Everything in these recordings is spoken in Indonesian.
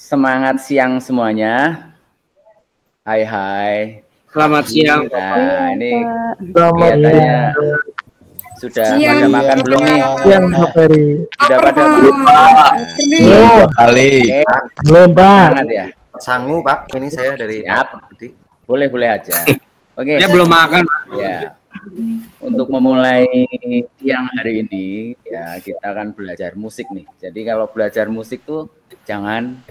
Semangat siang semuanya. Hai hai. Selamat siang. Nah, ini Selamat kelihatannya sudah pada makan belum nih? siang, Pak Ferry. Sudah pada makan? Belum kali. belum, Pak. Semangat ya. Sangu Pak, ini saya dari Siap. Boleh aja. Oke. Dia belum makan. Ya. Untuk memulai siang hari ini, ya kita akan belajar musik nih. Jadi kalau belajar musik tuh jangan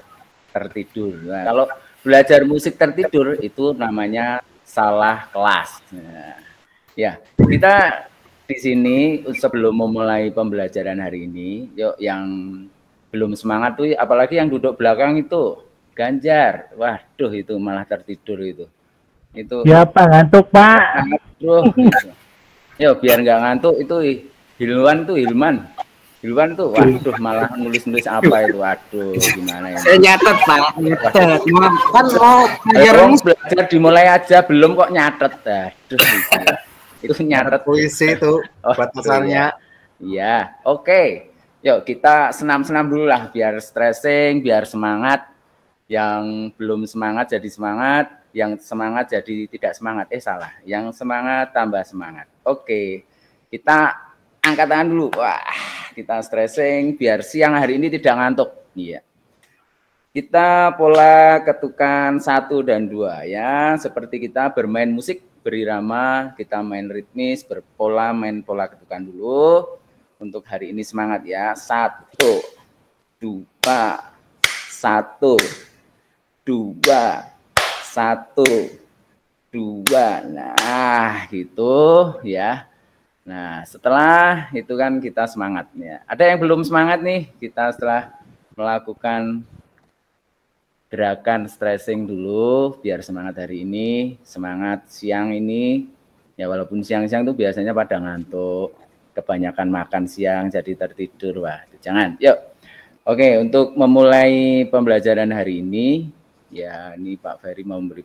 tertidur. Nah, kalau belajar musik tertidur itu namanya salah kelas. Nah, ya, kita di sini sebelum memulai pembelajaran hari ini, yuk yang belum semangat tuh, apalagi yang duduk belakang itu Ganjar. Waduh, itu malah tertidur itu. Itu Ya, Pak, ngantuk, Pak. aduh, gitu. Yo, biar nggak ngantuk itu Hilman tuh, waduh malah nulis apa itu, waduh gimana ya? Saya nyatet Pak, nyatet. Kan mau belajar dimulai aja belum kok nyatet, aduh itu nyatet puisi itu buat pesannya. Iya, oke. Yuk kita senam-senam dulu lah biar stressing, biar semangat. Yang belum semangat jadi semangat, yang semangat jadi tidak semangat. Salah. Yang semangat tambah semangat. Oke. Kita angkat tangan dulu. Wah, kita stressing biar siang hari ini tidak ngantuk. Iya. Kita pola ketukan 1 dan 2 ya. Seperti kita bermain musik berirama, kita main ritmis, main pola ketukan dulu. Untuk hari ini semangat ya. 1 2 1 2 1 2. Nah, gitu ya. Nah, setelah itu kan kita semangatnya. Ada yang belum semangat nih? Kita setelah melakukan gerakan stretching dulu biar semangat hari ini, semangat siang ini. Ya walaupun siang-siang tuh biasanya pada ngantuk, kebanyakan makan siang jadi tertidur. Wah, jangan. Yuk. Oke, untuk memulai pembelajaran hari ini, ya ini Pak Ferry mau memberi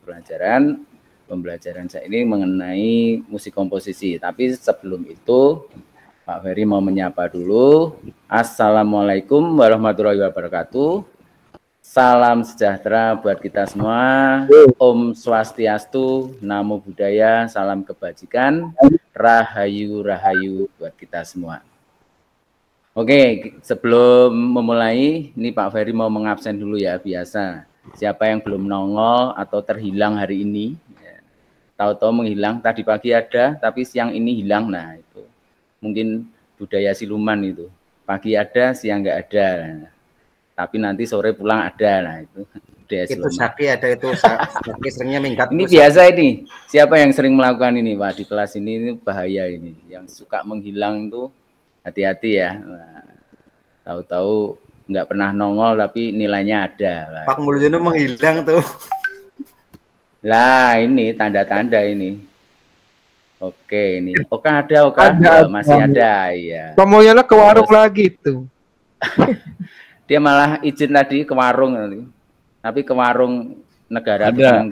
pembelajaran saya ini mengenai musik komposisi. Tapi sebelum itu Pak Ferry mau menyapa dulu. Assalamualaikum warahmatullahi wabarakatuh. Salam sejahtera buat kita semua. Om Swastiastu, Namo Buddhaya, salam kebajikan, Rahayu Rahayu buat kita semua. Oke, sebelum memulai, ini Pak Ferry mau mengabsen dulu ya, biasa. Siapa yang belum nongol atau terhilang hari ini, ya, tahu-tahu menghilang, tadi pagi ada, tapi siang ini hilang, nah itu. Mungkin budaya siluman itu, pagi ada, siang nggak ada, nah, tapi nanti sore pulang ada, nah itu. Budaya itu siluman. Saki ada itu, Saki seringnya minggat. Ini biasa ini, siapa yang sering melakukan ini, Pak, di kelas ini bahaya ini, yang suka menghilang tuh, hati-hati ya. Nah, tahu-tahu nggak pernah nongol tapi nilainya ada. Pak Mulyono menghilang tuh. Lah ini tanda-tanda ini. Oke ini. Oke ada, masih ada ya. Pak Mulyono ke warung lagi tuh. Dia malah izin tadi ke warung nanti. Tapi ke warung negara ada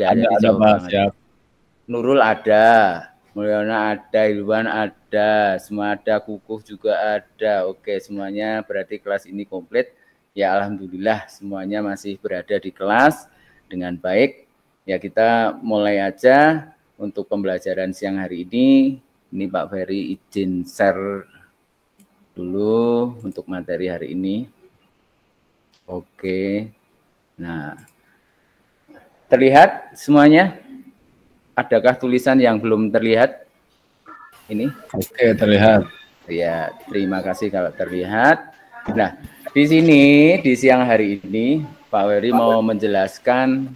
Siap. Nurul ada, Mulyono ada, Ilwan ada, semua ada, Kukuh juga ada. Oke, semuanya berarti kelas ini komplit. Ya alhamdulillah semuanya masih berada di kelas dengan baik. Ya kita mulai aja untuk pembelajaran siang hari ini. Ini Pak Ferry izin share dulu untuk materi hari ini. Oke. Nah, terlihat semuanya? Adakah tulisan yang belum terlihat? Ini? Oke, terlihat. Ya, terima kasih kalau terlihat. Nah, di sini di siang hari ini Pak Ferry mau menjelaskan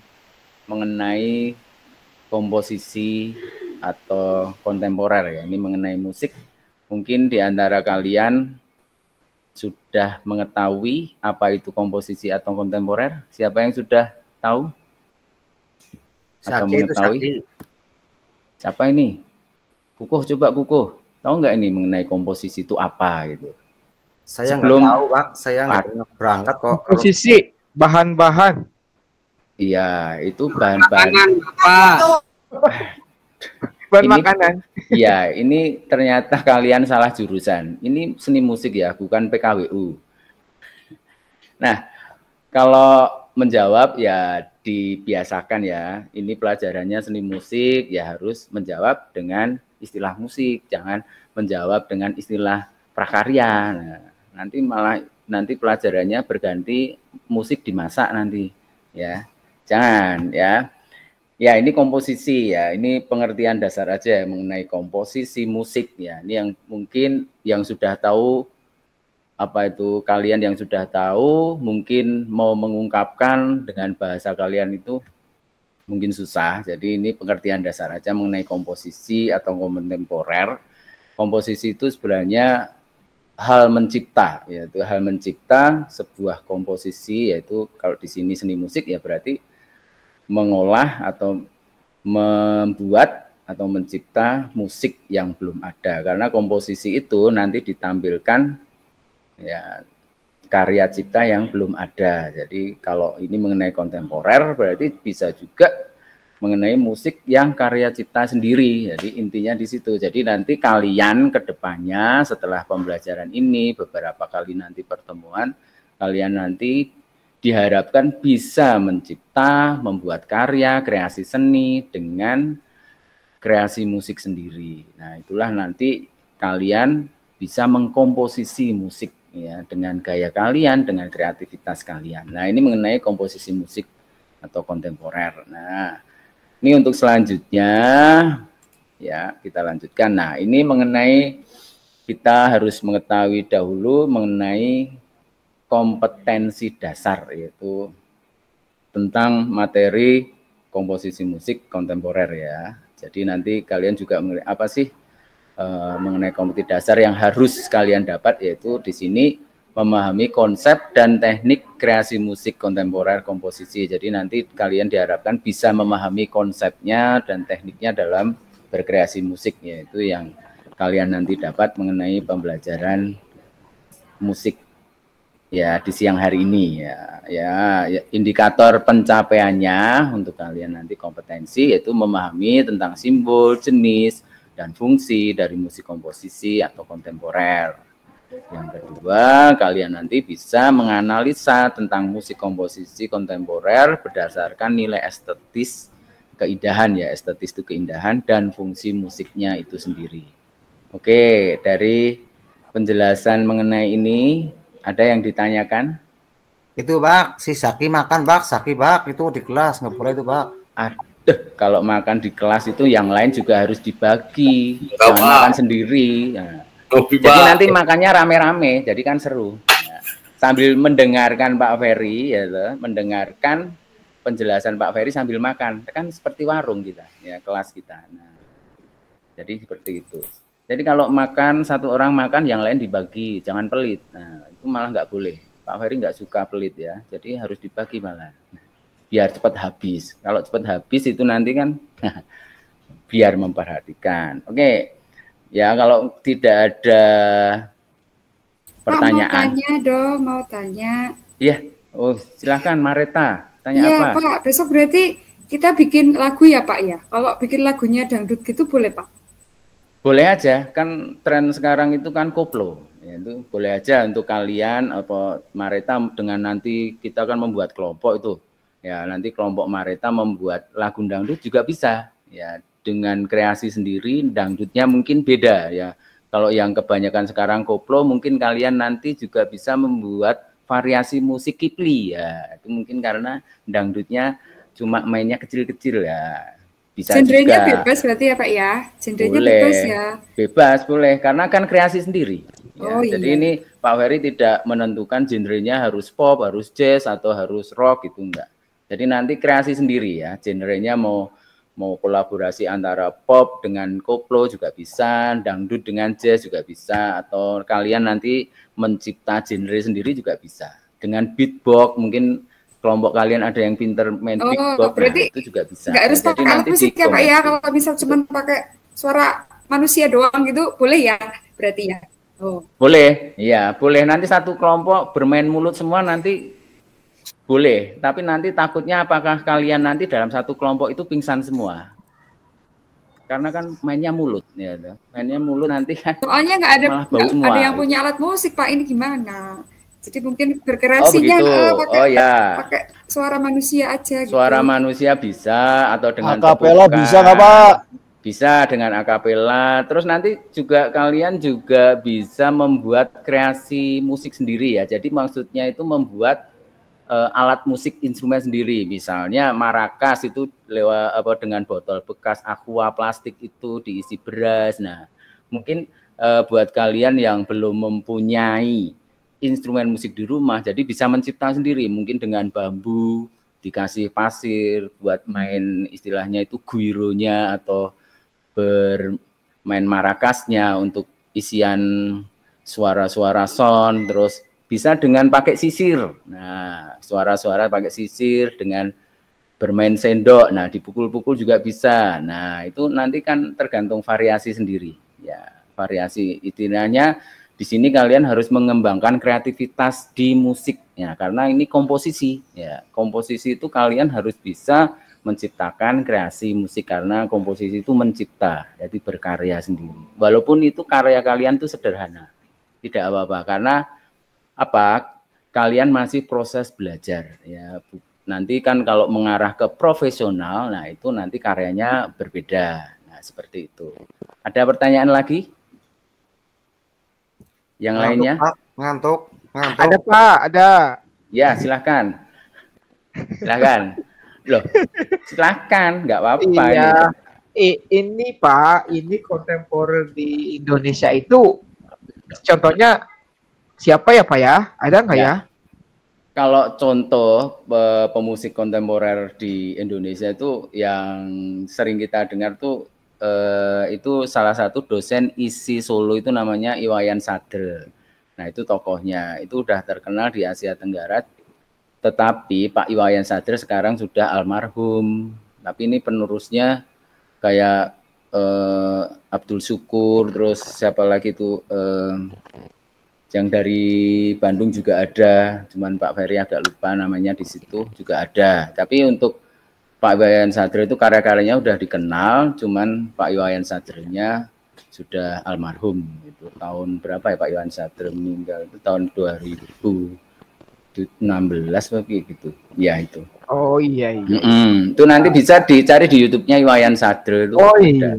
mengenai komposisi atau kontemporer ya. Ini mengenai musik. Mungkin di antara kalian sudah mengetahui apa itu komposisi atau kontemporer? Siapa yang sudah tahu? Atau mengetahui? Siapa ini? Kukuh, coba Kukuh. Tahu nggak ini mengenai komposisi itu apa gitu? Saya nggak tahu, Pak. Saya nggak berangkat kok. Komposisi bahan-bahan. Iya, itu bahan-bahan. Bahan makanan. Iya, ini ternyata kalian salah jurusan. Ini seni musik ya, bukan PKWU. Nah, kalau menjawab ya dibiasakan ya. Ini pelajarannya seni musik ya harus menjawab dengan istilah musik, jangan menjawab dengan istilah prakarya. Nah, nanti pelajarannya berganti musik dimasak nanti ya. Jangan ya. Ya, ini komposisi ya. Ini pengertian dasar aja mengenai komposisi musik ya. Ini yang mungkin yang sudah tahu apa itu, kalian yang sudah tahu mungkin mau mengungkapkan dengan bahasa kalian itu mungkin susah. Jadi ini pengertian dasar aja mengenai komposisi atau kontemporer. Komposisi itu sebenarnya hal mencipta, yaitu hal mencipta sebuah komposisi, yaitu kalau di sini seni musik ya berarti mengolah atau membuat atau mencipta musik yang belum ada, karena komposisi itu nanti ditampilkan ya karya cipta yang belum ada. Jadi kalau ini mengenai kontemporer berarti bisa juga mengenai musik yang karya cipta sendiri. Jadi intinya di situ. Jadi nanti kalian ke depannya setelah pembelajaran ini, beberapa kali nanti pertemuan, kalian nanti diharapkan bisa mencipta, membuat karya, kreasi seni dengan kreasi musik sendiri. Nah, itulah nanti kalian bisa mengkomposisi musik ya dengan gaya kalian, dengan kreativitas kalian. Nah, ini mengenai komposisi musik atau kontemporer. Nah, ini untuk selanjutnya ya, kita lanjutkan. Nah, ini mengenai kita harus mengetahui dahulu mengenai kompetensi dasar, yaitu tentang materi komposisi musik kontemporer ya. Jadi nanti kalian juga apa sih mengenai kompetensi dasar yang harus kalian dapat, yaitu di sini memahami konsep dan teknik kreasi musik kontemporer komposisi. Jadi nanti kalian diharapkan bisa memahami konsepnya dan tekniknya dalam berkreasi musik, yaitu yang kalian nanti dapat mengenai pembelajaran musik ya di siang hari ini ya. Indikator pencapaiannya untuk kalian nanti kompetensi yaitu memahami tentang simbol, jenis dan fungsi dari musik komposisi atau kontemporer. Yang kedua, kalian nanti bisa menganalisa tentang musik komposisi kontemporer berdasarkan nilai estetis keindahan ya, estetis itu keindahan dan fungsi musiknya itu sendiri. Oke, dari penjelasan mengenai ini ada yang ditanyakan? Itu Bak, si Saki makan Bak, Saki Bak itu di kelas nggak boleh itu Bak. Aduh, kalau makan di kelas itu yang lain juga harus dibagi, jangan makan sendiri. Nah, jadi nanti makannya rame-rame, jadi kan seru. Nah, sambil mendengarkan Pak Ferry, ya, mendengarkan penjelasan Pak Ferry sambil makan, kan seperti warung kita, ya kelas kita. Nah, jadi seperti itu. Jadi kalau makan satu orang makan, yang lain dibagi, jangan pelit. Nah, itu malah nggak boleh. Pak Ferry nggak suka pelit ya, jadi harus dibagi malah. Biar cepat habis. Kalau cepat habis itu nanti kan biar memperhatikan. Oke, ya kalau tidak ada pertanyaan. Pak, mau tanya dong, mau tanya. Iya, oh silahkan Mareta, tanya ya, apa? Pak, besok berarti kita bikin lagu ya Pak ya? Kalau bikin lagunya dangdut gitu boleh Pak? Boleh aja, kan tren sekarang itu kan koplo, ya, itu boleh aja untuk kalian apa Mareta dengan nanti kita kan membuat kelompok itu, ya nanti kelompok Mareta membuat lagu dangdut juga bisa, ya dengan kreasi sendiri dangdutnya mungkin beda ya. Kalau yang kebanyakan sekarang koplo, mungkin kalian nanti juga bisa membuat variasi musik Kipli ya, itu mungkin karena dangdutnya cuma mainnya kecil-kecil ya. Bisa genrenya juga. Bebas berarti ya Pak ya? Genrenya boleh, bebas ya? Bebas, boleh. Karena kan kreasi sendiri. Ya. Oh, Jadi iya. ini Pak Ferry tidak menentukan genrenya harus pop, harus jazz, atau harus rock, gitu enggak. Jadi nanti kreasi sendiri ya. Genrenya mau kolaborasi antara pop dengan koplo juga bisa, dangdut dengan jazz juga bisa, atau kalian nanti mencipta genre sendiri juga bisa. Dengan beatbox mungkin kelompok kalian ada yang pinter main beatbox, berarti nah, itu juga bisa. Nggak harus Jadi pakai nanti musik ya Pak ya, kalau misal cuma pakai suara manusia doang gitu, boleh ya berarti ya? Oh. Boleh, iya boleh. Nanti satu kelompok bermain mulut semua nanti boleh. Tapi nanti takutnya apakah kalian nanti dalam satu kelompok itu pingsan semua? Karena kan mainnya mulut, ya, mainnya mulut nanti kan. Soalnya nggak ada yang punya alat musik Pak, ini gimana? Jadi mungkin berkreasinya pakai suara manusia aja gitu. Suara manusia bisa atau dengan Akapela tepukan. bisa nggak Pak? Bisa dengan akapela. Terus nanti juga kalian juga bisa membuat kreasi musik sendiri ya. Jadi maksudnya itu membuat alat musik instrumen sendiri. Misalnya marakas itu lewat apa dengan botol bekas aqua plastik itu diisi beras. Nah, mungkin buat kalian yang belum mempunyai instrumen musik di rumah, jadi bisa mencipta sendiri, mungkin dengan bambu, dikasih pasir, buat main istilahnya itu guironya atau bermain marakasnya untuk isian suara-suara sound, terus bisa dengan pakai sisir. Nah, suara-suara pakai sisir dengan bermain sendok, nah dipukul-pukul juga bisa. Nah, itu nanti kan tergantung variasi sendiri. Ya, variasi istilahnya di sini kalian harus mengembangkan kreativitas di musik ya, karena ini komposisi ya. Komposisi itu kalian harus bisa menciptakan kreasi musik karena komposisi itu mencipta, jadi berkarya sendiri. Walaupun itu karya kalian itu sederhana, tidak apa-apa karena apa? Kalian masih proses belajar ya. Nanti kan kalau mengarah ke profesional, nah itu nanti karyanya berbeda. Nah, seperti itu. Ada pertanyaan lagi? Yang lainnya? Pak. Ngantuk. Ada Pak, ada. Ya, silahkan. Silahkan. Loh, silahkan, nggak apa-apa. Iya. Ini Pak, ini kontemporer di Indonesia itu contohnya siapa ya Pak ya? Ada nggak ya? Kalau contoh pemusik kontemporer di Indonesia itu yang sering kita dengar tuh itu salah satu dosen isi solo itu namanya Iwayan Sadre. Nah itu tokohnya, itu udah terkenal di Asia Tenggara. Tetapi Pak Iwayan Sadre sekarang sudah almarhum. Tapi ini penerusnya kayak Abdul Syukur, terus siapa lagi itu yang dari Bandung juga ada. Cuman Pak Ferry agak lupa namanya di situ juga ada. Tapi untuk Pak Iwayan Sadre itu karya-karyanya udah dikenal, cuman Pak Iwayan Sadrenya sudah almarhum. Itu tahun berapa ya Pak Iwayan Sadre meninggal? Itu tahun 2016 begitu. Ya itu. Oh iya. Itu nanti bisa dicari di YouTube-nya Iwayan Sadre itu. Oh iya.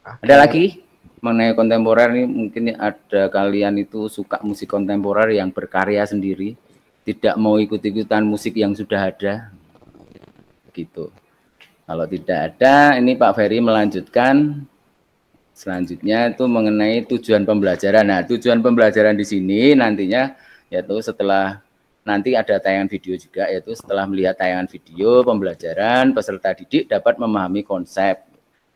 Ada lagi mengenai kontemporer ini, mungkin ada kalian itu suka musik kontemporer yang berkarya sendiri, tidak mau ikut-ikutan musik yang sudah ada. Gitu. Kalau tidak ada, ini Pak Ferry melanjutkan selanjutnya itu mengenai tujuan pembelajaran. Nah, tujuan pembelajaran di sini nantinya yaitu setelah nanti ada tayangan video juga, yaitu setelah melihat tayangan video pembelajaran, peserta didik dapat memahami konsep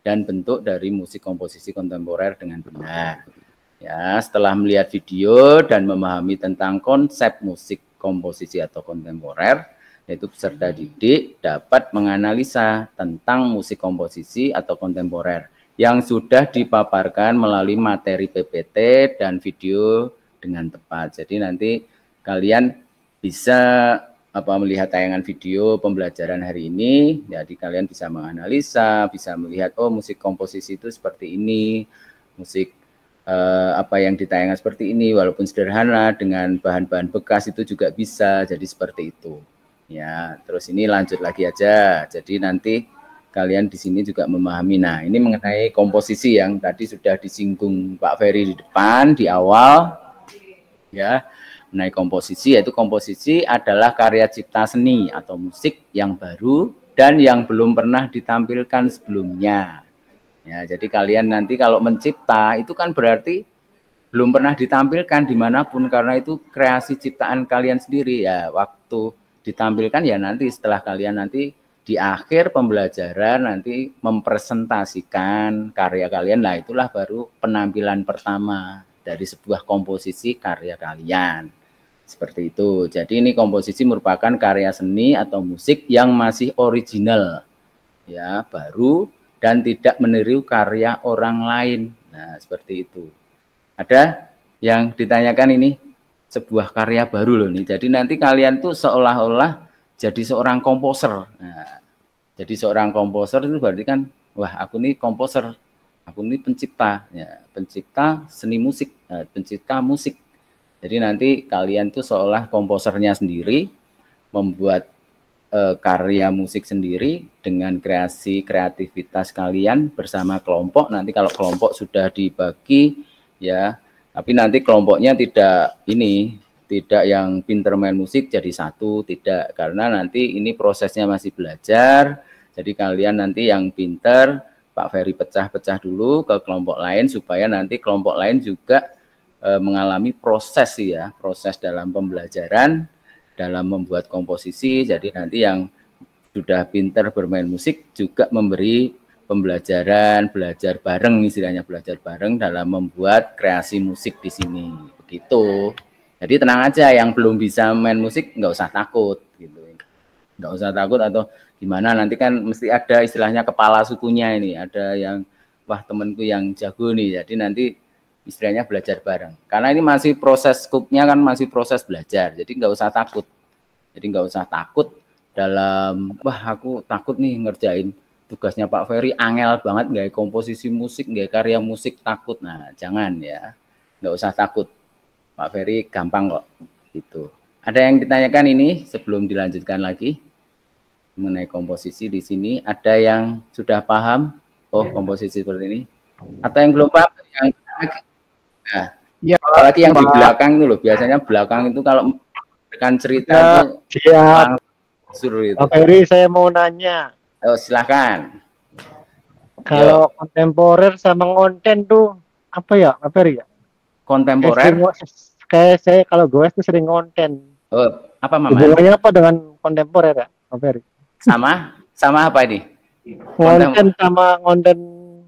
dan bentuk dari musik komposisi kontemporer dengan benar. Ya, setelah melihat video dan memahami tentang konsep musik komposisi atau kontemporer, yaitu peserta didik dapat menganalisa tentang musik komposisi atau kontemporer yang sudah dipaparkan melalui materi PPT dan video dengan tepat. Jadi nanti kalian bisa melihat tayangan video pembelajaran hari ini, jadi kalian bisa menganalisa, bisa melihat oh musik komposisi itu seperti ini, musik apa yang ditayangkan seperti ini, walaupun sederhana dengan bahan-bahan bekas itu juga bisa, jadi seperti itu. Ya, terus ini lanjut lagi aja. Jadi nanti kalian di sini juga memahami. Nah, ini mengenai komposisi yang tadi sudah disinggung Pak Ferry di depan di awal. Ya, mengenai komposisi, yaitu komposisi adalah karya cipta seni atau musik yang baru dan yang belum pernah ditampilkan sebelumnya. Ya, jadi kalian nanti kalau mencipta itu kan berarti belum pernah ditampilkan dimanapun karena itu kreasi ciptaan kalian sendiri ya. Waktu ditampilkan ya nanti setelah kalian nanti di akhir pembelajaran nanti mempresentasikan karya kalian, nah itulah baru penampilan pertama dari sebuah komposisi karya kalian. Seperti itu. Jadi ini komposisi merupakan karya seni atau musik yang masih original, ya, baru dan tidak meniru karya orang lain. Nah, seperti itu. Ada yang ditanyakan ini? Sebuah karya baru loh nih. Jadi nanti kalian tuh seolah-olah jadi seorang komposer. Nah, jadi seorang komposer itu berarti kan, wah aku nih komposer, aku nih pencipta, ya, pencipta seni musik, pencipta musik. Jadi nanti kalian tuh seolah komposernya sendiri, membuat karya musik sendiri dengan kreativitas kalian bersama kelompok. Nanti kalau kelompok sudah dibagi ya, tapi nanti kelompoknya tidak yang pinter main musik jadi satu, tidak, karena nanti ini prosesnya masih belajar. Jadi kalian nanti yang pinter, Pak Ferry pecah-pecah dulu ke kelompok lain supaya nanti kelompok lain juga mengalami proses ya, proses dalam pembelajaran, dalam membuat komposisi. Jadi nanti yang sudah pinter bermain musik juga memberi pembelajaran, belajar bareng, istilahnya belajar bareng dalam membuat kreasi musik di sini. Begitu. Jadi tenang aja, yang belum bisa main musik nggak usah takut, gitu. Nggak usah takut atau gimana, nanti kan mesti ada istilahnya kepala sukunya ini, ada yang wah temenku yang jago nih, jadi nanti istilahnya belajar bareng. Karena ini masih proses skupnya kan masih proses belajar, jadi nggak usah takut. Jadi nggak usah takut dalam wah aku takut nih ngerjain tugasnya Pak Ferry angel banget, nggak komposisi musik, nggak karya musik, takut. Nah jangan ya, nggak usah takut. Pak Ferry gampang kok, gitu. Ada yang ditanyakan ini sebelum dilanjutkan lagi mengenai komposisi di sini? Ada yang sudah paham? Oh, komposisi seperti ini? Atau yang belum paham? Yang nah, ya, apalagi yang di belakang itu loh. Biasanya belakang itu kalau dengan cerita itu suruh itu. Pak Ferry, saya mau nanya. Oh, silakan. Kalau kontemporer sama ngonten tuh apa ya, Pak Ferry ya? Kontemporer? Kayak saya kalau gue tuh sering ngonten. Oh, apa Mama? Hubungannya apa dengan kontemporer ya, Pak Ferry? Sama apa ini? Konten sama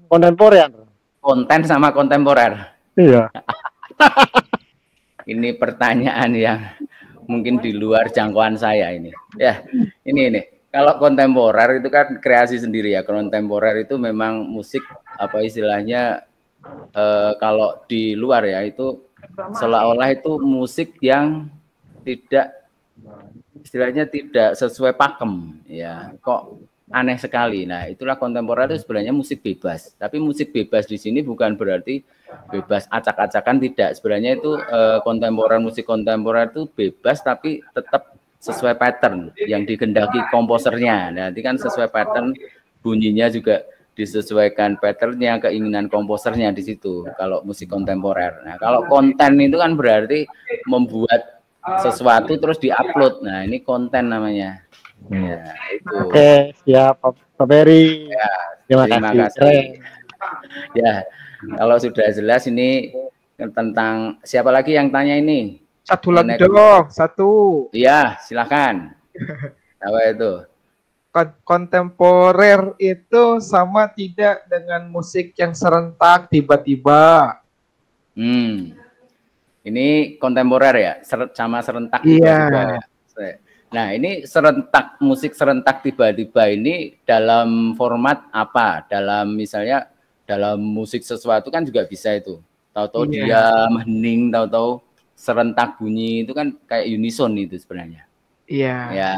kontemporer. Konten sama kontemporer. Iya. Ini pertanyaan yang mungkin di luar jangkauan saya ini. Ya, ini. Kalau kontemporer itu kan kreasi sendiri ya. Kontemporer itu memang musik apa istilahnya kalau di luar ya itu seolah-olah itu musik yang tidak istilahnya tidak sesuai pakem ya, kok aneh sekali. Nah itulah kontemporer itu sebenarnya musik bebas, tapi musik bebas di sini bukan berarti bebas acak-acakan, tidak. Sebenarnya itu musik kontemporer itu bebas tapi tetap sesuai pattern yang dikehendaki komposernya. Nanti kan sesuai pattern, bunyinya juga disesuaikan patternnya, keinginan komposernya di situ. Kalau musik kontemporer. Nah, kalau konten itu kan berarti membuat sesuatu terus diupload. Nah, ini konten namanya. Ya, itu. Oke, siap Pak Ferry. Ya, terima kasih. Ya, kalau sudah jelas ini tentang siapa lagi yang tanya ini? Satu lagi dong, satu. Iya, silakan. Apa itu? Kontemporer itu sama tidak dengan musik yang serentak tiba-tiba? Ini kontemporer ya, sama serentak tiba-tiba. Ya. Nah, ini serentak, musik serentak tiba-tiba ini dalam format apa? Dalam misalnya dalam musik sesuatu kan juga bisa itu. Tahu-tahu dia hening, tahu-tahu serentak bunyi, itu kan kayak unison itu sebenarnya. Iya. Ya,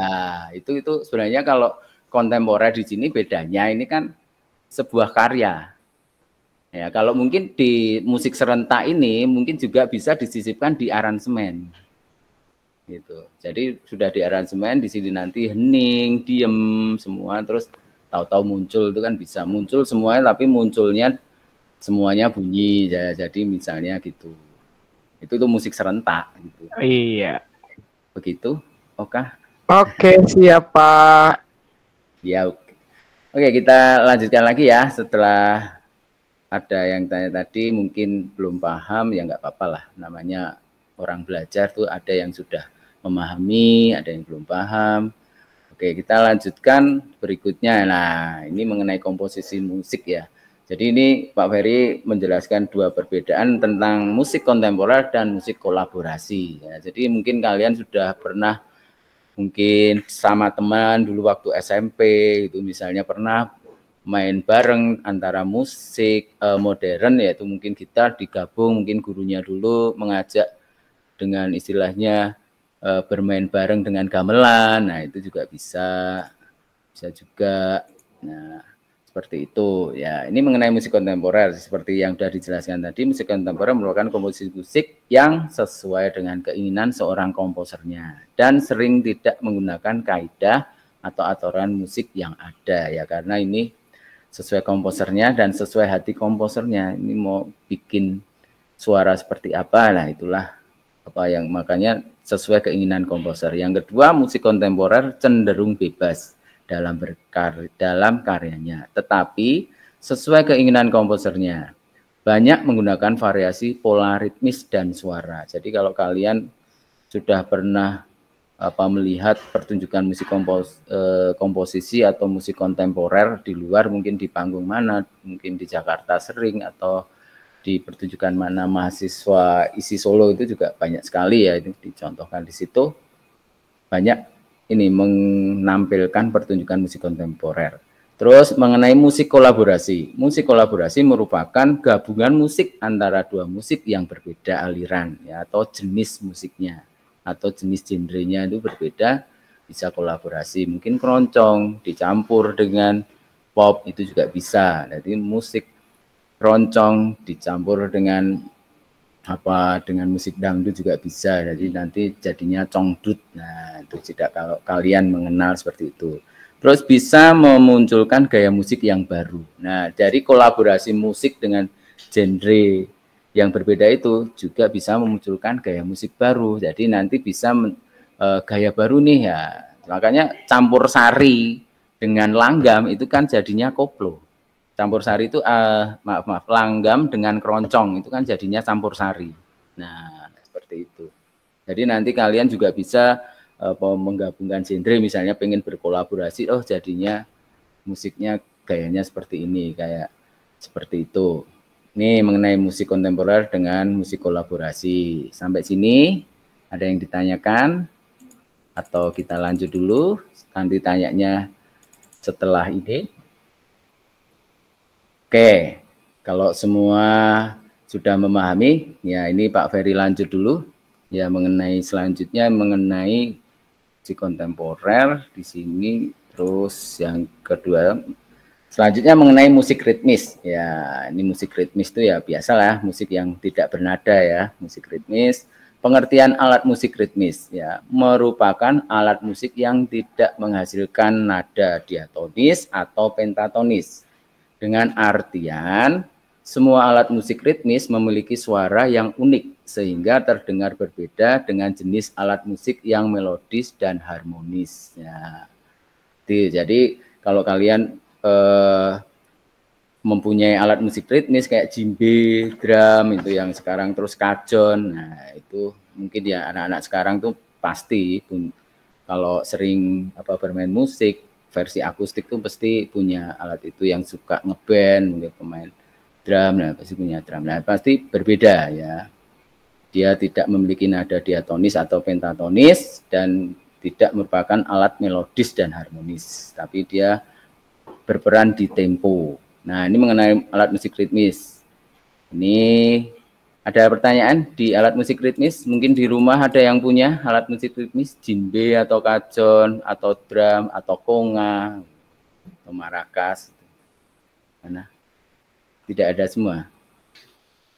itu sebenarnya kalau kontemporer di sini bedanya ini kan sebuah karya. Ya, kalau mungkin di musik serentak ini mungkin juga bisa disisipkan di aransemen. Gitu. Jadi sudah di aransemen, di sini nanti hening, diem semua, terus tahu-tahu muncul, itu kan bisa muncul semuanya, tapi munculnya semuanya bunyi. Jadi misalnya gitu. Itu tuh musik serentak gitu. Iya. Begitu. Oke, siap Pak. Ya, oke, kita lanjutkan lagi ya. Setelah ada yang tanya tadi mungkin belum paham, ya nggak apa-apa lah. Namanya orang belajar tuh ada yang sudah memahami, ada yang belum paham. Oke, kita lanjutkan berikutnya. Nah, ini mengenai komposisi musik ya. Jadi ini Pak Ferry menjelaskan dua perbedaan tentang musik kontemporer dan musik kolaborasi. Ya, jadi mungkin kalian sudah pernah mungkin sama teman dulu waktu SMP itu misalnya pernah main bareng antara musik modern, yaitu mungkin gitar digabung, mungkin gurunya dulu mengajak dengan istilahnya bermain bareng dengan gamelan. Nah itu juga bisa juga. Nah seperti itu ya. Ini mengenai musik kontemporer seperti yang sudah dijelaskan tadi. Musik kontemporer merupakan komposisi musik yang sesuai dengan keinginan seorang komposernya dan sering tidak menggunakan kaidah atau aturan musik yang ada ya, karena ini sesuai komposernya dan sesuai hati komposernya. Ini mau bikin suara seperti apa, nah itulah apa yang makanya sesuai keinginan komposer. Yang kedua, musik kontemporer cenderung bebas dalam karyanya, tetapi sesuai keinginan komposernya. Banyak menggunakan variasi pola ritmis dan suara. Jadi kalau kalian sudah pernah melihat pertunjukan musik komposisi atau musik kontemporer di luar, mungkin di panggung mana, mungkin di Jakarta sering, atau di pertunjukan mana mahasiswa isi Solo itu juga banyak sekali ya, itu dicontohkan di situ. Banyak ini menampilkan pertunjukan musik kontemporer. Terus mengenai musik kolaborasi. Musik kolaborasi merupakan gabungan musik antara dua musik yang berbeda aliran ya, atau jenis musiknya atau jenis genrenya itu berbeda, bisa kolaborasi. Mungkin keroncong dicampur dengan pop itu juga bisa. Jadi musik keroncong dicampur dengan dengan musik dangdut juga bisa. Jadi nanti jadinya congdut. Nah, itu tidak kalau kalian mengenal seperti itu. Terus bisa memunculkan gaya musik yang baru. Nah, dari kolaborasi musik dengan genre yang berbeda itu juga bisa memunculkan gaya musik baru. Jadi nanti bisa gaya baru nih ya. Makanya campur sari dengan langgam itu kan jadinya koplo. Campur sari itu langgam dengan keroncong itu kan jadinya campur sari. Nah, seperti itu. Jadi nanti kalian juga bisa menggabungkan genre, misalnya pengen berkolaborasi, oh jadinya musiknya gayanya seperti ini, kayak seperti itu. Ini mengenai musik kontemporer dengan musik kolaborasi. Sampai sini ada yang ditanyakan atau kita lanjut dulu? Nanti tanyanya setelah ini. Oke, kalau semua sudah memahami, ya ini Pak Ferry lanjut dulu. Ya mengenai selanjutnya mengenai musik kontemporer di sini. Terus yang kedua selanjutnya mengenai musik ritmis. Ya, ini musik ritmis itu ya biasalah musik yang tidak bernada ya, musik ritmis. Pengertian alat musik ritmis ya merupakan alat musik yang tidak menghasilkan nada diatonis atau pentatonis. Dengan artian semua alat musik ritmis memiliki suara yang unik sehingga terdengar berbeda dengan jenis alat musik yang melodis dan harmonis. Ya. Jadi kalau kalian mempunyai alat musik ritmis kayak djembe, drum itu yang sekarang, terus kajon. Nah, itu mungkin ya anak-anak sekarang tuh pasti kalau sering bermain musik versi akustik tuh pasti punya alat itu, yang suka ngeband, mungkin pemain drum, nah pasti punya drum. Nah, pasti berbeda ya. Dia tidak memiliki nada diatonis atau pentatonis dan tidak merupakan alat melodis dan harmonis, tapi dia berperan di tempo. Nah, ini mengenai alat musik ritmis. Ini ada pertanyaan di alat musik ritmis? Mungkin di rumah ada yang punya alat musik ritmis, djembe atau kajon atau drum atau konga atau marakas. Mana? Tidak ada semua.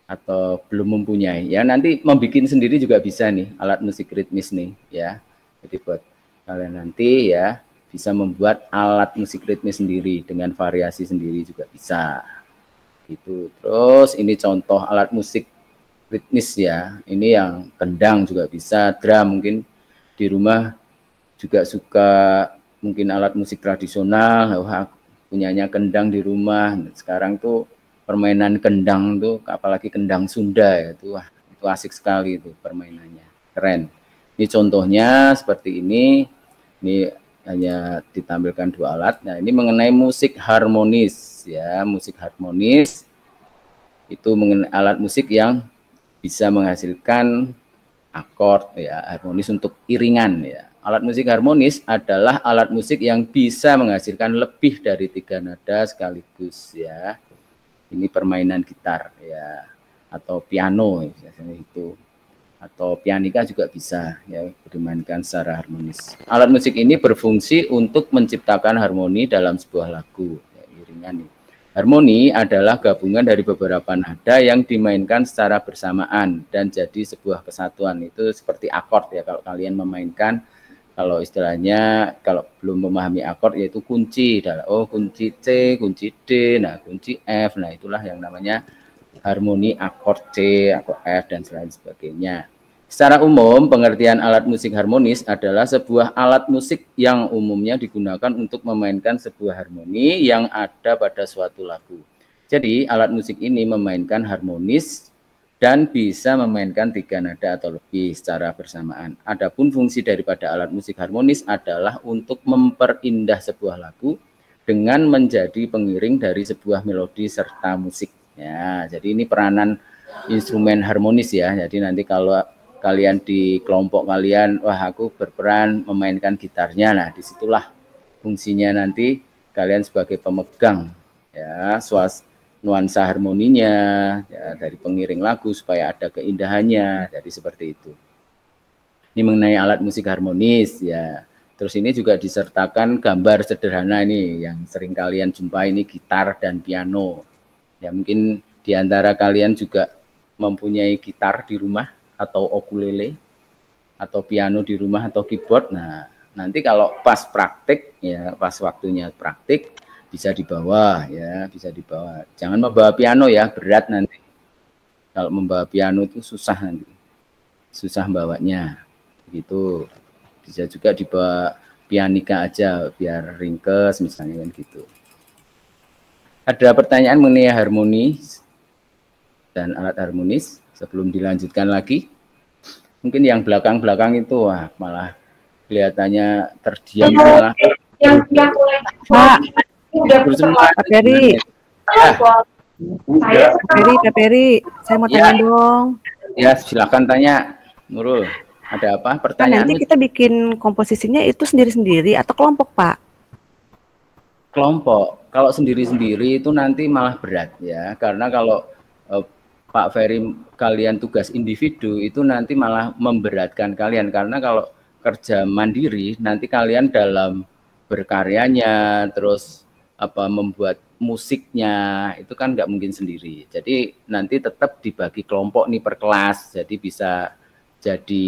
Atau belum mempunyai. Ya nanti membuat sendiri juga bisa nih alat musik ritmis nih ya. Jadi buat kalian nanti ya bisa membuat alat musik ritmis sendiri dengan variasi sendiri juga bisa. Gitu. Terus ini contoh alat musik ritmis ya. Ini yang kendang juga bisa, drum, mungkin di rumah juga suka mungkin alat musik tradisional, wah punyanya kendang di rumah. Sekarang tuh permainan kendang tuh apalagi kendang Sunda ya, wah itu asik sekali itu permainannya. Keren. Ini contohnya seperti ini. Ini hanya ditampilkan dua alat. Nah, ini mengenai musik harmonis ya, musik harmonis itu mengenai alat musik yang bisa menghasilkan akord ya, harmonis untuk iringan ya. Alat musik harmonis adalah alat musik yang bisa menghasilkan lebih dari 3 nada sekaligus ya. Ini permainan gitar ya, atau piano biasanya itu. Atau pianika juga bisa ya dimainkan secara harmonis. Alat musik ini berfungsi untuk menciptakan harmoni dalam sebuah lagu. Ya, iringan nih. Harmoni adalah gabungan dari beberapa nada yang dimainkan secara bersamaan dan jadi sebuah kesatuan. Itu seperti akord ya, kalau kalian memainkan Kalau istilahnya kalau belum memahami akord yaitu kunci, kunci C, kunci D, nah kunci F, nah itulah yang namanya harmoni akord C, akord F dan lain sebagainya. Secara umum, pengertian alat musik harmonis adalah sebuah alat musik yang umumnya digunakan untuk memainkan sebuah harmoni yang ada pada suatu lagu. Jadi, alat musik ini memainkan harmonis dan bisa memainkan 3 nada atau lebih secara bersamaan. Adapun fungsi daripada alat musik harmonis adalah untuk memperindah sebuah lagu dengan menjadi pengiring dari sebuah melodi serta musik. Ya, jadi ini peranan instrumen harmonis ya. Jadi nanti kalau kalian di kelompok kalian, wah aku berperan memainkan gitarnya, nah disitulah fungsinya nanti kalian sebagai pemegang ya nuansa harmoninya ya, dari pengiring lagu supaya ada keindahannya, jadi seperti itu. Ini mengenai alat musik harmonis ya. Terus ini juga disertakan gambar sederhana ini yang sering kalian jumpai, ini gitar dan piano. Ya mungkin di antara kalian juga mempunyai gitar di rumah atau ukulele atau piano di rumah atau keyboard. Nah, nanti kalau pas praktik ya, pas waktunya praktik bisa dibawa ya, bisa dibawa. Jangan membawa piano ya, berat nanti. Kalau membawa piano itu susah nanti. Susah bawanya. Gitu. Bisa juga dibawa pianika aja biar ringkes misalnya kan gitu. Ada pertanyaan mengenai harmoni dan alat harmonis? Sebelum dilanjutkan lagi, mungkin yang belakang-belakang itu wah malah kelihatannya terdiam malah. Pak Peri, Pak Peri, saya mau tanya dong. Ya silakan tanya, Nurul. Ada apa pertanyaan? Nanti kita bikin komposisinya itu sendiri-sendiri atau kelompok, Pak? Kelompok. Kalau sendiri-sendiri itu nanti malah berat ya, karena kalau Pak Ferry kalian tugas individu itu nanti malah memberatkan kalian, karena kalau kerja mandiri nanti kalian dalam berkaryanya terus membuat musiknya itu kan nggak mungkin sendiri. Jadi nanti tetap dibagi kelompok nih per kelas, jadi bisa jadi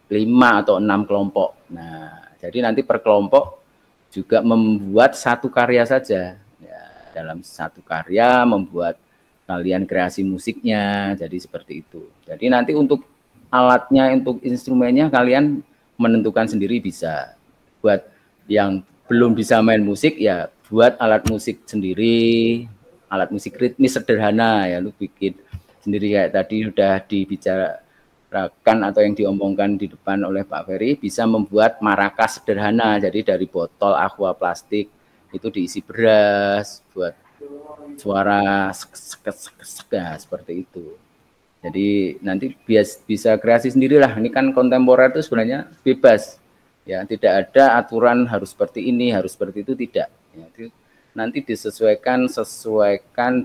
5 atau 6 kelompok. Nah jadi nanti per kelompok juga membuat satu karya saja ya, dalam satu karya membuat kalian kreasi musiknya, jadi seperti itu. Jadi nanti untuk alatnya, untuk instrumennya kalian menentukan sendiri bisa. Buat yang belum bisa main musik ya buat alat musik sendiri, alat musik ritmis sederhana ya, lu bikin sendiri kayak tadi sudah dibicarakan atau yang diomongkan di depan oleh Pak Ferry, bisa membuat marakas sederhana. Jadi dari botol aqua plastik itu diisi beras buat suara ya, seperti itu. Jadi nanti bisa kreasi sendirilah. Ini kan kontemporer itu sebenarnya bebas ya, tidak ada aturan harus seperti ini, harus seperti itu, tidak ya. Nanti disesuaikan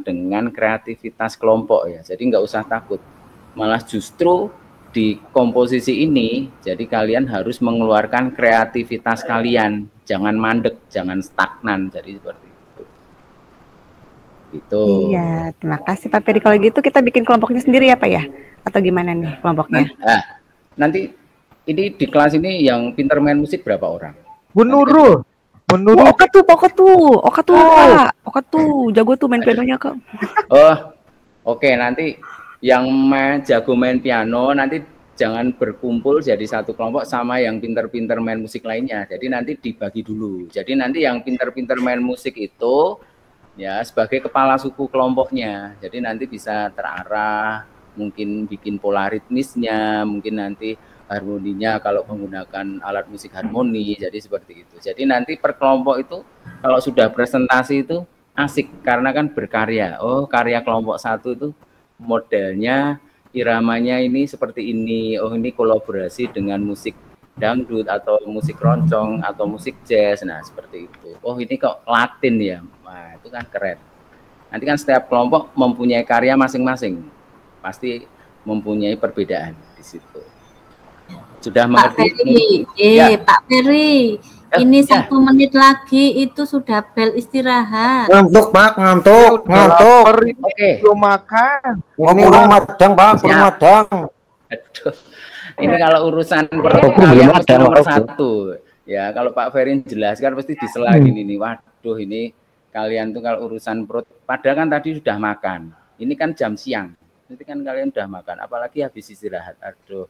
dengan kreativitas kelompok ya. Jadi nggak usah takut, malah justru di komposisi ini jadi kalian harus mengeluarkan kreativitas kalian, jangan mandek, jangan stagnan, jadi seperti itu. Gitu. Iya, terima kasih Pak Peri. Kalau gitu kita bikin kelompoknya sendiri ya Pak ya? Atau gimana nih kelompoknya? Nah, nanti ini di kelas ini yang pinter main musik berapa orang? Bu Nurul. Oka tuh Pak. Oka tuh jago tuh main pianonya Kak. Oh, oke. Nanti yang jago main piano nanti jangan berkumpul jadi satu kelompok sama yang pinter-pinter main musik lainnya. Jadi nanti dibagi dulu. Jadi nanti yang pinter-pinter main musik itu ya sebagai kepala suku kelompoknya. Jadi nanti bisa terarah, mungkin bikin pola ritmisnya, mungkin nanti harmoninya kalau menggunakan alat musik harmoni, jadi seperti itu. Jadi nanti per kelompok itu kalau sudah presentasi itu asik karena kan berkarya. Oh, karya kelompok satu itu modelnya, iramanya ini seperti ini. Oh, ini kolaborasi dengan musik dangdut atau musik roncong atau musik jazz. Nah, seperti itu. Oh, ini kok Latin ya. Wah, itu kan keren. Nanti kan setiap kelompok mempunyai karya masing-masing. Pasti mempunyai perbedaan di situ. Sudah mengerti? Pak Peri, ya. Pak Peri, ini 1 menit lagi itu sudah bel istirahat. Ngantuk, Pak, ngantuk. Oke. Belum makan. Ini Madang, Pak, Siap. Madang. Aduh. Ini kalau urusan Rokok kalian belum mesti ada, nomor rokok. satu. Ya, kalau Pak Ferry jelaskan pasti disela gini nih. Waduh, ini kalian tuh kalau urusan perut, padahal kan tadi sudah makan. Ini kan jam siang. Nanti kan kalian sudah makan, apalagi habis istirahat. Aduh.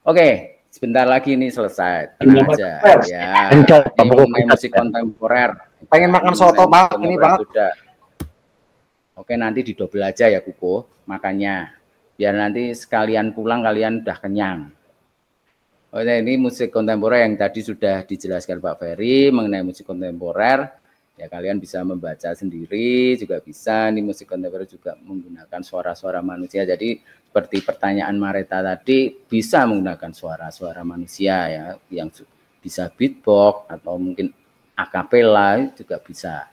Oke, sebentar lagi ini selesai. Tenang aja. Ya, ini mengenai musik kontemporer. Pengen makan soto, Pak. Ini, Pak. Sudah. Oke, nanti didobel aja ya, Kuko, makannya. Biar nanti sekalian pulang kalian udah kenyang. Oh, ini musik kontemporer yang tadi sudah dijelaskan Pak Ferry mengenai musik kontemporer. Ya, kalian bisa membaca sendiri, juga bisa. Ini musik kontemporer juga menggunakan suara-suara manusia. Jadi seperti pertanyaan Mareta tadi, bisa menggunakan suara-suara manusia ya, yang bisa beatbox atau mungkin akapela juga bisa.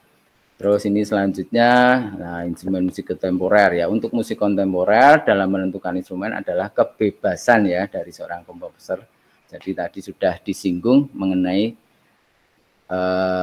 Terus ini selanjutnya, nah, instrumen musik kontemporer ya. Untuk musik kontemporer dalam menentukan instrumen adalah kebebasan ya dari seorang komposer. Jadi tadi sudah disinggung mengenai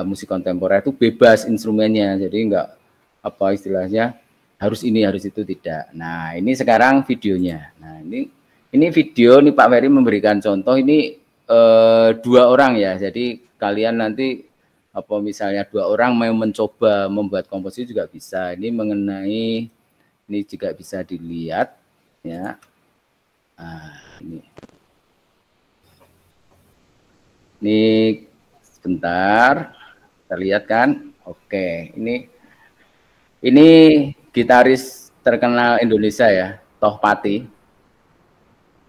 musik kontemporer itu bebas instrumennya. Jadi enggak apa istilahnya harus ini harus itu, tidak. Nah, ini sekarang videonya. Nah, ini video nih Pak Ferry memberikan contoh ini 2 orang ya. Jadi kalian nanti apa misalnya 2 orang mau mencoba membuat komposisi juga bisa. Ini mengenai ini juga bisa dilihat ya. Nah, ini sebentar terlihat kan? Oke, ini gitaris terkenal Indonesia ya, Tohpati.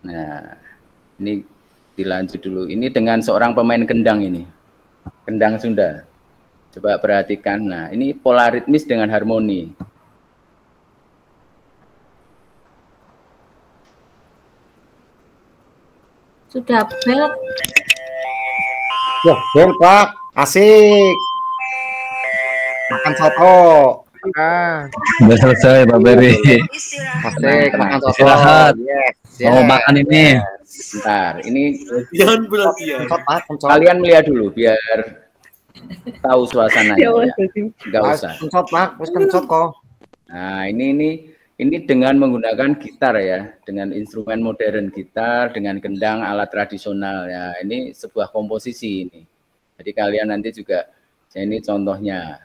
Nah, ini dilanjut dulu. Ini dengan seorang pemain kendang ini. Kendang Sunda. Coba perhatikan. Nah, ini pola ritmis dengan harmoni. Sudah bel. Wah, bel, Pak. Asik. Makan soto. Udah selesai Pak Ferry. Asik, makan soto. Istirahat. Yes. Mau makan ini. Bentar, ini Jangan berlebihan. kalian melihat dulu biar tahu suasananya. Ya. Enggak usah. Kencot, Pak. Terus kencot kok. Nah, ini dengan menggunakan gitar ya, dengan instrumen modern gitar, dengan kendang alat tradisional ya. Ini sebuah komposisi ini. Jadi kalian nanti juga, ini contohnya.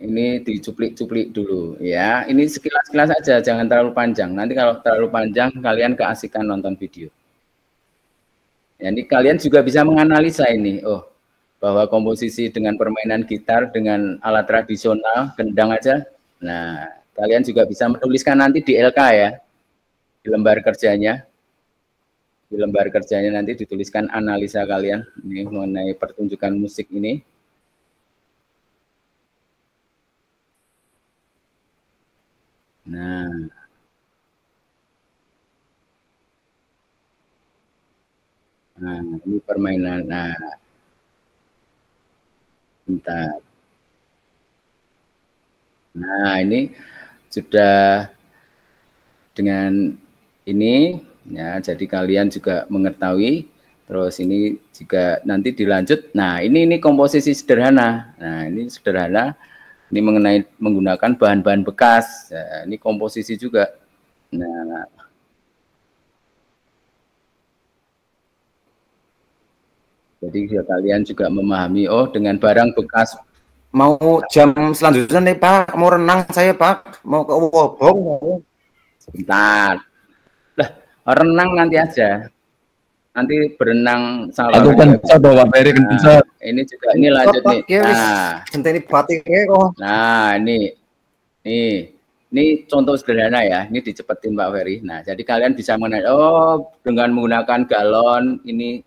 Ini dicuplik-cuplik dulu ya. Ini sekilas-sekilas aja, jangan terlalu panjang. Nanti kalau terlalu panjang kalian keasikan nonton video. Ya, ini kalian juga bisa menganalisa ini. Oh, bahwa komposisi dengan permainan gitar dengan alat tradisional, kendang aja. Nah, kalian juga bisa menuliskan nanti di LK ya. Di lembar kerjanya. Di lembar kerjanya nanti dituliskan analisa kalian ini mengenai pertunjukan musik ini. Nah, ini permainan. Nah, bentar. Nah, ini sudah dengan ini ya. Jadi kalian juga mengetahui. Terus ini juga nanti dilanjut. Nah, ini komposisi sederhana. Nah, ini sederhana. Ini mengenai menggunakan bahan-bahan bekas. Ya, ini komposisi juga. Nah, jadi kalian juga memahami, oh dengan barang bekas. Mau jam selanjutnya nih, Pak. Mau renang saya, Pak. Mau ke Wobong. Sebentar. Lah, renang nanti aja. Nanti berenang salah. Aku kencot Pak Ferry, kencot. Ini juga ini lanjut nih. Nah, centeni batik kok. Nah, ini contoh sederhana ya. Ini dicepetin Pak Ferry. Nah, jadi kalian bisa mengenai, oh dengan menggunakan galon ini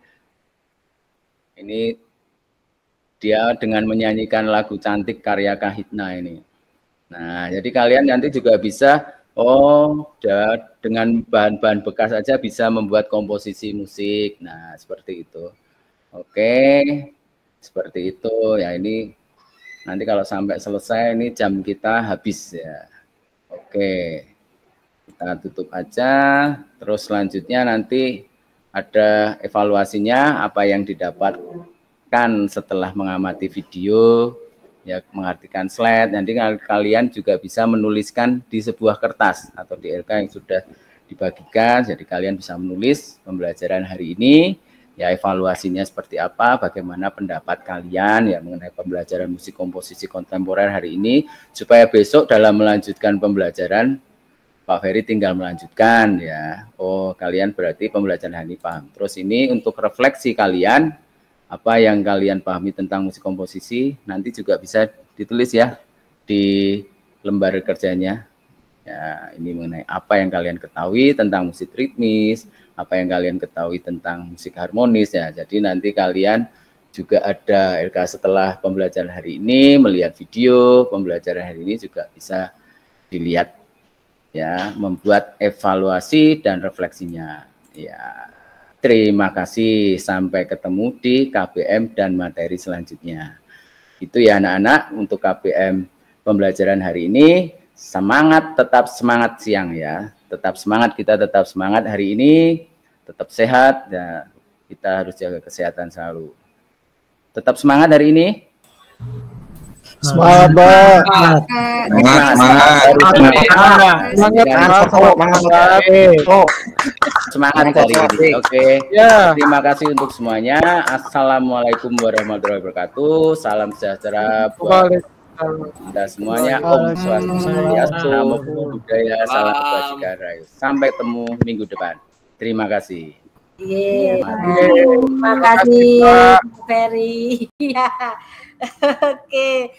dia dengan menyanyikan lagu cantik karya Kahitna ini. Nah, jadi kalian nanti juga bisa, oh dengan bahan-bahan bekas saja bisa membuat komposisi musik. Nah, seperti itu. Oke, seperti itu ya. Ini nanti kalau sampai selesai ini jam kita habis ya. Oke, kita tutup aja. Terus selanjutnya nanti ada evaluasinya, apa yang didapatkan setelah mengamati video, ya mengartikan slide. Nanti kalian juga bisa menuliskan di sebuah kertas atau di LK yang sudah dibagikan, jadi kalian bisa menulis pembelajaran hari ini, ya evaluasinya seperti apa, bagaimana pendapat kalian ya mengenai pembelajaran musik komposisi kontemporer hari ini, supaya besok dalam melanjutkan pembelajaran Pak Ferry tinggal melanjutkan ya. Oh, kalian berarti pembelajaran hari ini paham. Terus ini untuk refleksi kalian, apa yang kalian pahami tentang musik komposisi, nanti juga bisa ditulis ya di lembar kerjanya. Ya, ini mengenai apa yang kalian ketahui tentang musik ritmis, apa yang kalian ketahui tentang musik harmonis ya. Jadi nanti kalian juga ada setelah pembelajaran hari ini melihat video pembelajaran hari ini juga bisa dilihat ya, membuat evaluasi dan refleksinya. Ya. Terima kasih, sampai ketemu di KBM dan materi selanjutnya. Itu ya anak-anak untuk KBM pembelajaran hari ini. Semangat, tetap semangat siang ya. Tetap semangat, kita tetap semangat hari ini. Tetap sehat, ya. Kita harus jaga kesehatan selalu. Tetap semangat hari ini. Semangat, Pak. Semangat hari ini. Oke. Terima kasih untuk semuanya. Assalamualaikum warahmatullahi wabarakatuh. Salam sejahtera buat kita semuanya. Om Swastiastu, Namo Buddhaya, salam kebajikan rahayu. Sampai ketemu minggu depan. Terima kasih. Terima kasih, Ferry. Oke.